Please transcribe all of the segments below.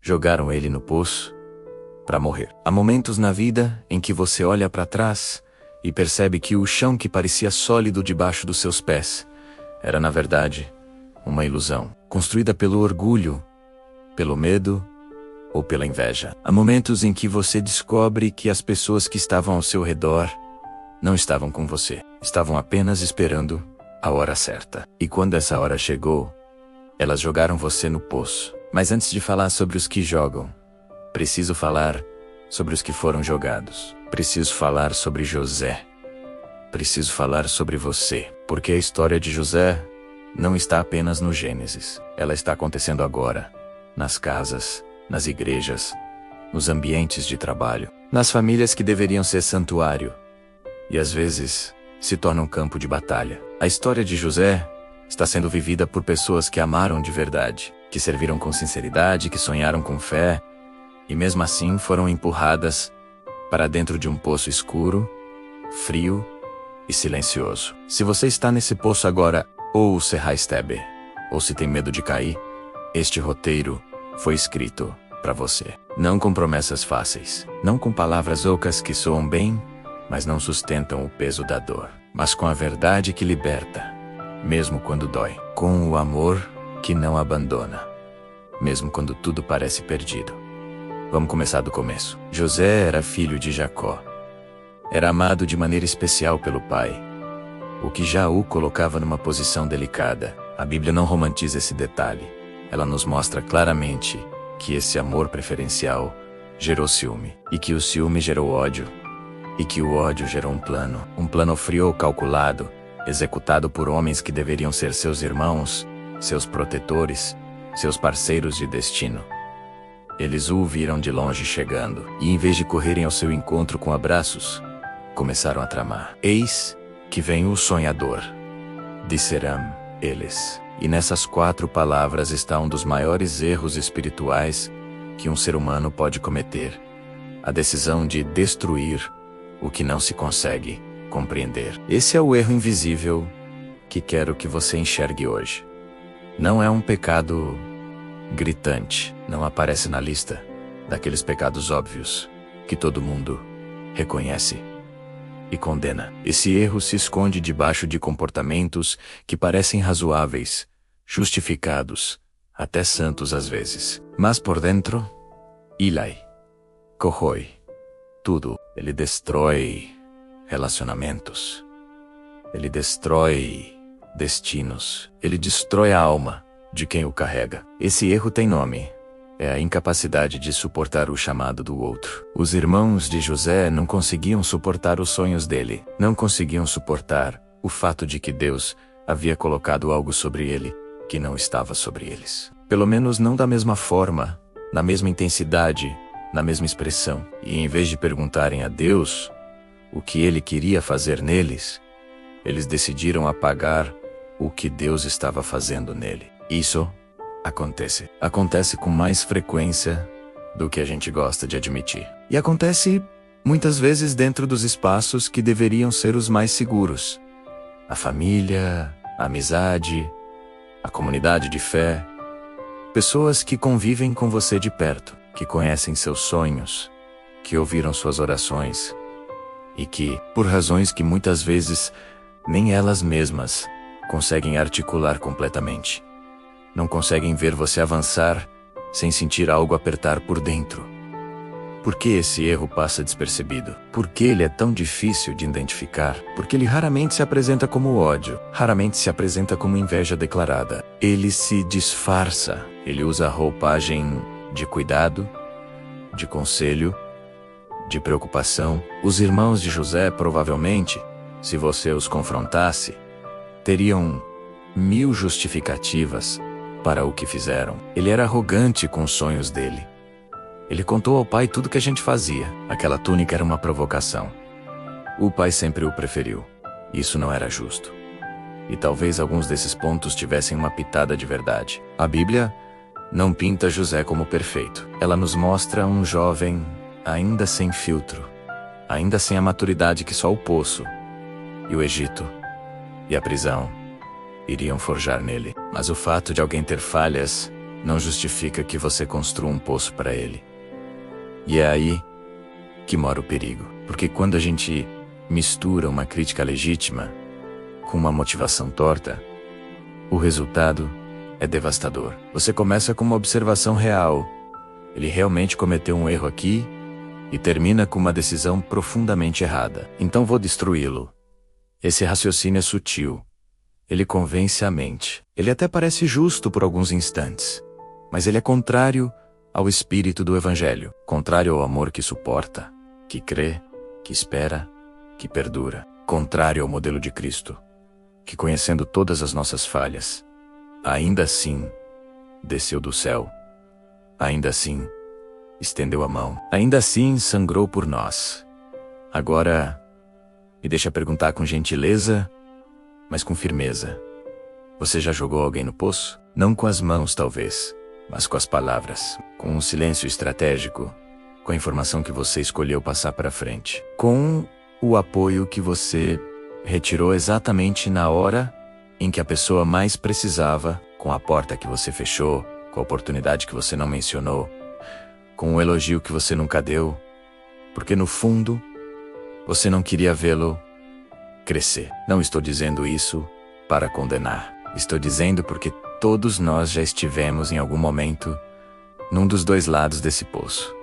Jogaram ele no poço para morrer. Há momentos na vida em que você olha para trás e percebe que o chão que parecia sólido debaixo dos seus pés era, na verdade, uma ilusão, construída pelo orgulho, pelo medo ou pela inveja. Há momentos em que você descobre que as pessoas que estavam ao seu redor não estavam com você, estavam apenas esperando a hora certa. E quando essa hora chegou, elas jogaram você no poço. Mas antes de falar sobre os que jogam, preciso falar sobre os que foram jogados. Preciso falar sobre José. Preciso falar sobre você, porque a história de José não está apenas no Gênesis. Ela está acontecendo agora, nas casas, nas igrejas, nos ambientes de trabalho, nas famílias que deveriam ser santuário e às vezes se tornam campo de batalha. A história de José está sendo vivida por pessoas que amaram de verdade, que serviram com sinceridade, que sonharam com fé e mesmo assim foram empurradas para dentro de um poço escuro, frio e silencioso. Se você está nesse poço agora, ou se Stebe, ou se tem medo de cair, este roteiro foi escrito para você. Não com promessas fáceis, não com palavras ocas que soam bem, mas não sustentam o peso da dor, mas com a verdade que liberta, mesmo quando dói, com o amor que não abandona, mesmo quando tudo parece perdido. Vamos começar do começo. José era filho de Jacó. Era amado de maneira especial pelo pai, o que já o colocava numa posição delicada. A Bíblia não romantiza esse detalhe. Ela nos mostra claramente que esse amor preferencial gerou ciúme, e que o ciúme gerou ódio, e que o ódio gerou um plano frio ou calculado, executado por homens que deveriam ser seus irmãos, seus protetores, seus parceiros de destino. Eles o viram de longe chegando, e em vez de correrem ao seu encontro com abraços, começaram a tramar. Eis que vem o sonhador, disseram eles. E nessas 4 palavras está um dos maiores erros espirituais que um ser humano pode cometer: a decisão de destruir o que não se consegue compreender. Esse é o erro invisível que quero que você enxergue hoje. Não é um pecado gritante, não aparece na lista daqueles pecados óbvios que todo mundo reconhece e condena. Esse erro se esconde debaixo de comportamentos que parecem razoáveis, justificados, até santos às vezes. Mas por dentro, Eli corrói tudo. Ele destrói relacionamentos. Ele destrói destinos. Ele destrói a alma de quem o carrega. Esse erro tem nome. É a incapacidade de suportar o chamado do outro. Os irmãos de José não conseguiam suportar os sonhos dele. Não conseguiam suportar o fato de que Deus havia colocado algo sobre ele que não estava sobre eles. Pelo menos não da mesma forma, na mesma intensidade, na mesma expressão. E em vez de perguntarem a Deus o que ele queria fazer neles, eles decidiram apagar o que Deus estava fazendo nele. Isso acontece com mais frequência do que a gente gosta de admitir. E acontece muitas vezes dentro dos espaços que deveriam ser os mais seguros. A família, a amizade, a comunidade de fé. Pessoas que convivem com você de perto, que conhecem seus sonhos, que ouviram suas orações e que, por razões que muitas vezes nem elas mesmas conseguem articular completamente, não conseguem ver você avançar sem sentir algo apertar por dentro. Por que esse erro passa despercebido? Por que ele é tão difícil de identificar? Porque ele raramente se apresenta como ódio, raramente se apresenta como inveja declarada. Ele se disfarça, ele usa a roupagem de cuidado, de conselho, de preocupação. Os irmãos de José provavelmente, se você os confrontasse, teriam 1000 justificativas para o que fizeram. Ele era arrogante com os sonhos dele. Ele contou ao pai tudo que a gente fazia. Aquela túnica era uma provocação. O pai sempre o preferiu. Isso não era justo. E talvez alguns desses pontos tivessem uma pitada de verdade. A Bíblia não pinta José como perfeito. Ela nos mostra um jovem ainda sem filtro, ainda sem a maturidade que só o poço e o Egito e a prisão iriam forjar nele. Mas o fato de alguém ter falhas não justifica que você construa um poço para ele. E é aí que mora o perigo. Porque quando a gente mistura uma crítica legítima com uma motivação torta, o resultado é devastador. Você começa com uma observação real. Ele realmente cometeu um erro aqui, e termina com uma decisão profundamente errada. Então vou destruí-lo. Esse raciocínio é sutil. Ele convence a mente. Ele até parece justo por alguns instantes, mas ele é contrário ao espírito do Evangelho, contrário ao amor que suporta, que crê, que espera, que perdura, contrário ao modelo de Cristo, que conhecendo todas as nossas falhas, ainda assim desceu do céu, ainda assim estendeu a mão, ainda assim sangrou por nós. Agora, me deixa perguntar com gentileza, mas com firmeza. Você já jogou alguém no poço? Não com as mãos, talvez, mas com as palavras, com um silêncio estratégico, com a informação que você escolheu passar para frente, com o apoio que você retirou exatamente na hora em que a pessoa mais precisava, com a porta que você fechou, com a oportunidade que você não mencionou, com o elogio que você nunca deu, porque no fundo, você não queria vê-lo crescer. Não estou dizendo isso para condenar. Estou dizendo porque todos nós já estivemos em algum momento num dos dois lados desse poço.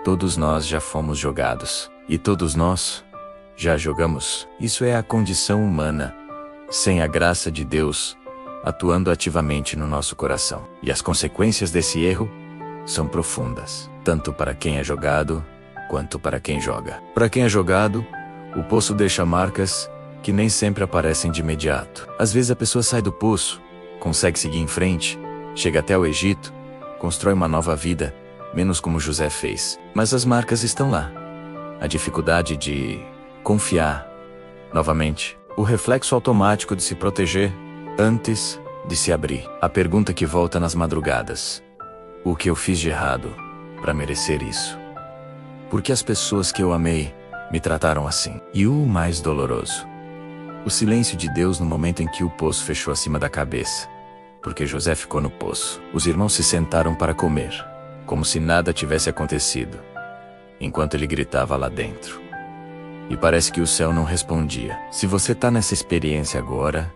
Todos nós já fomos jogados. E todos nós já jogamos. Isso é a condição humana, sem a graça de Deus atuando ativamente no nosso coração. E as consequências desse erro são profundas, tanto para quem é jogado, quanto para quem joga. Para quem é jogado, o poço deixa marcas que nem sempre aparecem de imediato. Às vezes a pessoa sai do poço, consegue seguir em frente, chega até o Egito, constrói uma nova vida, menos como José fez. Mas as marcas estão lá. A dificuldade de confiar, novamente, o reflexo automático de se proteger antes de se abrir. A pergunta que volta nas madrugadas: o que eu fiz de errado para merecer isso? Por que as pessoas que eu amei me trataram assim? E o mais doloroso: o silêncio de Deus no momento em que o poço fechou acima da cabeça. Porque José ficou no poço. Os irmãos se sentaram para comer, como se nada tivesse acontecido, enquanto ele gritava lá dentro. E parece que o céu não respondia. Se você está nessa experiência agora,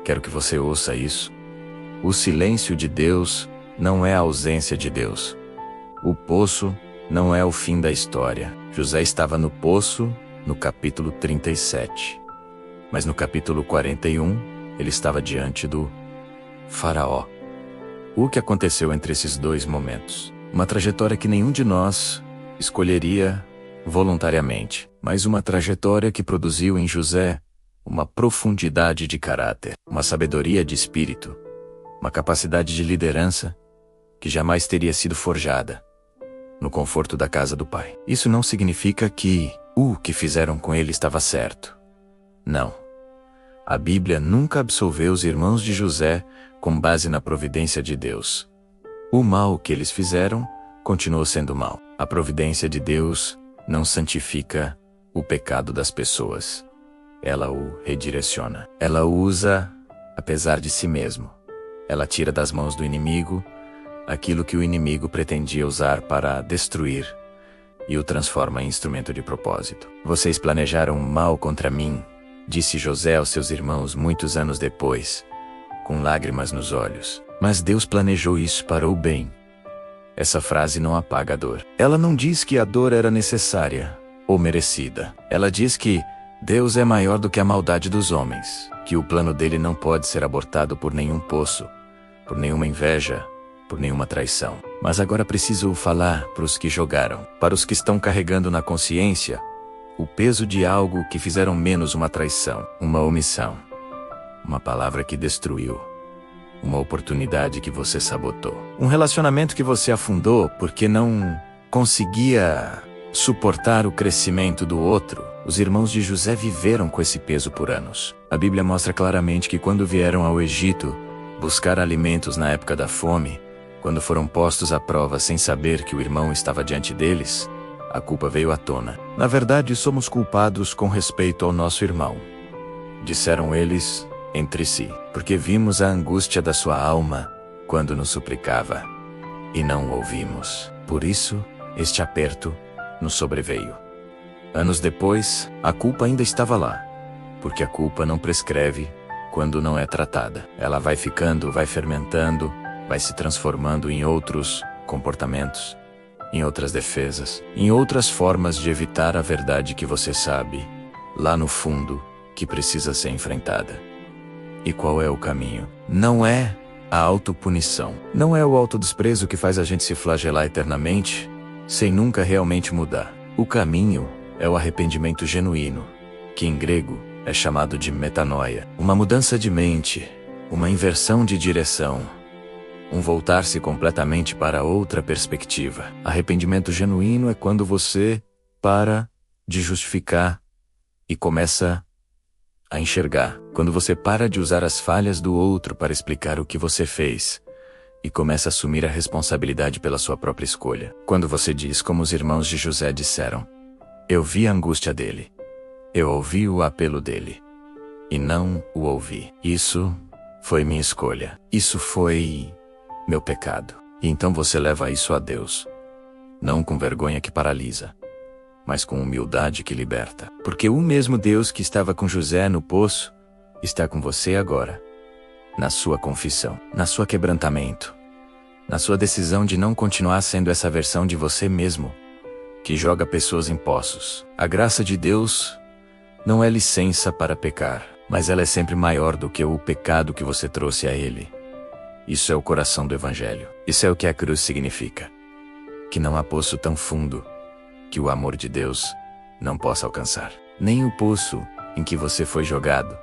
quero que você ouça isso. O silêncio de Deus não é a ausência de Deus. O poço não é o fim da história. José estava no poço no capítulo 37. Mas no capítulo 41, ele estava diante do Faraó. O que aconteceu entre esses dois momentos? Uma trajetória que nenhum de nós escolheria voluntariamente, mas uma trajetória que produziu em José uma profundidade de caráter, uma sabedoria de espírito, uma capacidade de liderança que jamais teria sido forjada no conforto da casa do pai. Isso não significa que o que fizeram com ele estava certo. Não. A Bíblia nunca absolveu os irmãos de José com base na providência de Deus. O mal que eles fizeram continuou sendo mal. A providência de Deus não santifica o pecado das pessoas. Ela o redireciona. Ela o usa apesar de si mesmo. Ela tira das mãos do inimigo aquilo que o inimigo pretendia usar para destruir e o transforma em instrumento de propósito. Vocês planejaram mal contra mim, disse José aos seus irmãos muitos anos depois, com lágrimas nos olhos. Mas Deus planejou isso para o bem. Essa frase não apaga a dor. Ela não diz que a dor era necessária ou merecida. Ela diz que Deus é maior do que a maldade dos homens, que o plano dele não pode ser abortado por nenhum poço, por nenhuma inveja, por nenhuma traição. Mas agora preciso falar para os que jogaram, para os que estão carregando na consciência o peso de algo que fizeram menos uma traição, uma omissão, uma palavra que destruiu, uma oportunidade que você sabotou, um relacionamento que você afundou porque não conseguia suportar o crescimento do outro. Os irmãos de José viveram com esse peso por anos. A Bíblia mostra claramente que quando vieram ao Egito buscar alimentos na época da fome, quando foram postos à prova sem saber que o irmão estava diante deles, a culpa veio à tona. Na verdade, somos culpados com respeito ao nosso irmão, disseram eles entre si, porque vimos a angústia da sua alma quando nos suplicava, e não o ouvimos. Por isso, este aperto nos sobreveio. Anos depois, a culpa ainda estava lá, porque a culpa não prescreve quando não é tratada. Ela vai ficando, vai fermentando, vai se transformando em outros comportamentos, em outras defesas, em outras formas de evitar a verdade que você sabe, lá no fundo, que precisa ser enfrentada. E qual é o caminho? Não é a autopunição. Não é o autodesprezo que faz a gente se flagelar eternamente, sem nunca realmente mudar. O caminho é o arrependimento genuíno, que em grego é chamado de metanoia. Uma mudança de mente, uma inversão de direção, um voltar-se completamente para outra perspectiva. Arrependimento genuíno é quando você para de justificar e começa a enxergar. Quando você para de usar as falhas do outro para explicar o que você fez e começa a assumir a responsabilidade pela sua própria escolha. Quando você diz como os irmãos de José disseram: eu vi a angústia dele, eu ouvi o apelo dele, e não o ouvi. Isso foi minha escolha. Isso foi meu pecado. E então você leva isso a Deus, não com vergonha que paralisa, mas com humildade que liberta. Porque o mesmo Deus que estava com José no poço, está com você agora, na sua confissão, na sua quebrantamento, na sua decisão de não continuar sendo essa versão de você mesmo, que joga pessoas em poços. A graça de Deus não é licença para pecar, mas ela é sempre maior do que o pecado que você trouxe a Ele. Isso é o coração do Evangelho. Isso é o que a cruz significa. Que não há poço tão fundo que o amor de Deus não possa alcançar. Nem o poço em que você foi jogado,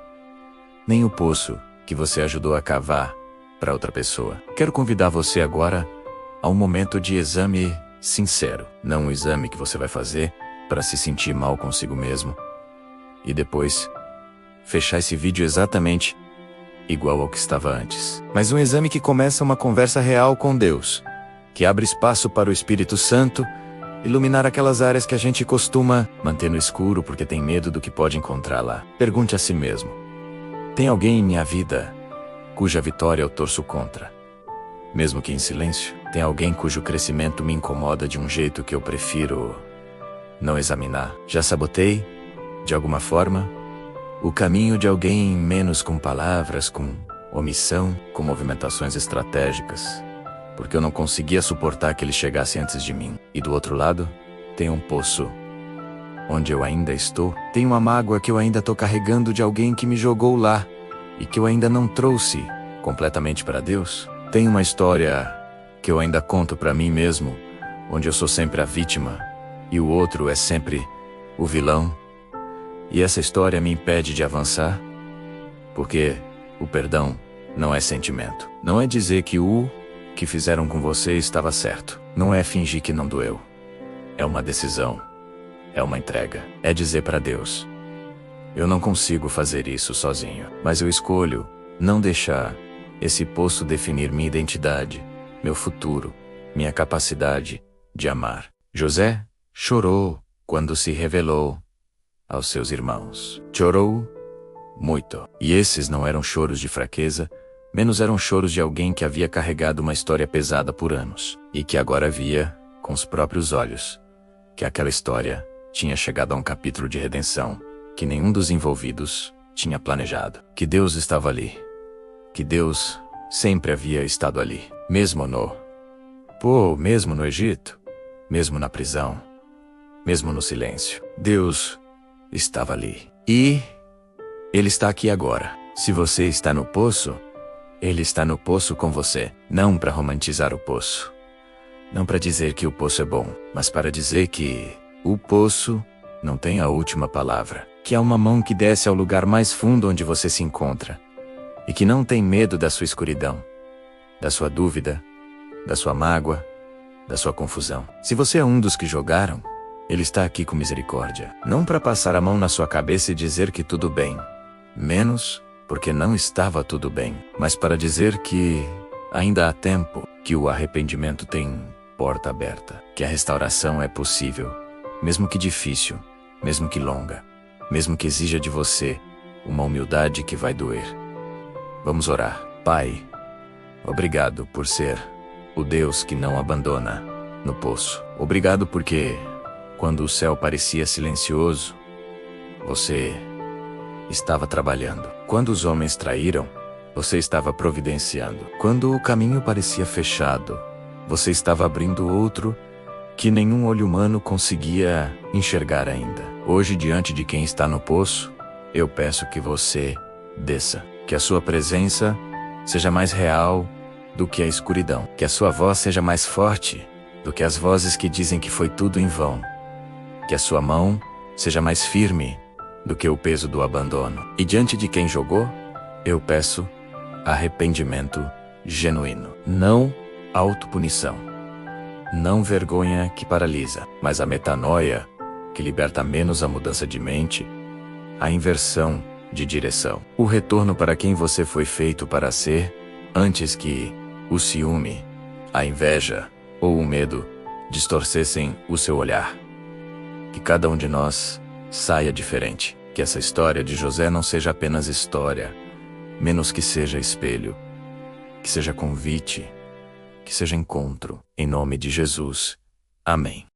nem o poço que você ajudou a cavar para outra pessoa. Quero convidar você agora a um momento de exame sincero. Não um exame que você vai fazer para se sentir mal consigo mesmo e depois fechar esse vídeo exatamente igual ao que estava antes. Mas um exame que começa uma conversa real com Deus, que abre espaço para o Espírito Santo iluminar aquelas áreas que a gente costuma manter no escuro porque tem medo do que pode encontrar lá. Pergunte a si mesmo: tem alguém em minha vida cuja vitória eu torço contra, mesmo que em silêncio? Tem alguém cujo crescimento me incomoda de um jeito que eu prefiro não examinar? Já sabotei, de alguma forma, o caminho de alguém, menos com palavras, com omissão, com movimentações estratégicas, porque eu não conseguia suportar que ele chegasse antes de mim. E do outro lado, tem um poço onde eu ainda estou. Tem uma mágoa que eu ainda estou carregando de alguém que me jogou lá e que eu ainda não trouxe completamente para Deus. Tem uma história que eu ainda conto para mim mesmo, onde eu sou sempre a vítima e o outro é sempre o vilão. E essa história me impede de avançar, porque o perdão não é sentimento. Não é dizer que o que fizeram com você estava certo. Não é fingir que não doeu. É uma decisão. É uma entrega. É dizer para Deus: eu não consigo fazer isso sozinho, mas eu escolho não deixar esse poço definir minha identidade, meu futuro, minha capacidade de amar. José chorou quando se revelou aos seus irmãos. Chorou muito. E esses não eram choros de fraqueza, menos eram choros de alguém que havia carregado uma história pesada por anos, e que agora via, com os próprios olhos, que aquela história tinha chegado a um capítulo de redenção que nenhum dos envolvidos tinha planejado. Que Deus estava ali. Que Deus sempre havia estado ali. Mesmo mesmo no Egito, mesmo na prisão, mesmo no silêncio. Deus estava ali. E Ele está aqui agora. Se você está no poço, Ele está no poço com você. Não para romantizar o poço. Não para dizer que o poço é bom, mas para dizer que o poço não tem a última palavra. Que há uma mão que desce ao lugar mais fundo onde você se encontra. E que não tem medo da sua escuridão, da sua dúvida, da sua mágoa, da sua confusão. Se você é um dos que jogaram, Ele está aqui com misericórdia. Não para passar a mão na sua cabeça e dizer que tudo bem. Menos porque não estava tudo bem. Mas para dizer que ainda há tempo, que o arrependimento tem porta aberta. Que a restauração é possível. Mesmo que difícil, mesmo que longa. Mesmo que exija de você uma humildade que vai doer. Vamos orar. Pai, Obrigado por ser o Deus que não abandona no poço. Obrigado porque, quando o céu parecia silencioso, você estava trabalhando. Quando os homens traíram, você estava providenciando. Quando o caminho parecia fechado, você estava abrindo outro que nenhum olho humano conseguia enxergar ainda. Hoje, diante de quem está no poço, eu peço que você desça. Que a sua presença seja mais real do que a escuridão. Que a sua voz seja mais forte do que as vozes que dizem que foi tudo em vão. Que a sua mão seja mais firme do que o peso do abandono. E diante de quem jogou, eu peço arrependimento genuíno. Não autopunição. Não vergonha que paralisa, mas a metanoia que liberta menos a mudança de mente, a inversão de direção. O retorno para quem você foi feito para ser, antes que o ciúme, a inveja ou o medo distorcessem o seu olhar. Que cada um de nós saia diferente. Que essa história de José não seja apenas história, menos que seja espelho. Que seja convite, que seja encontro. Em nome de Jesus. Amém.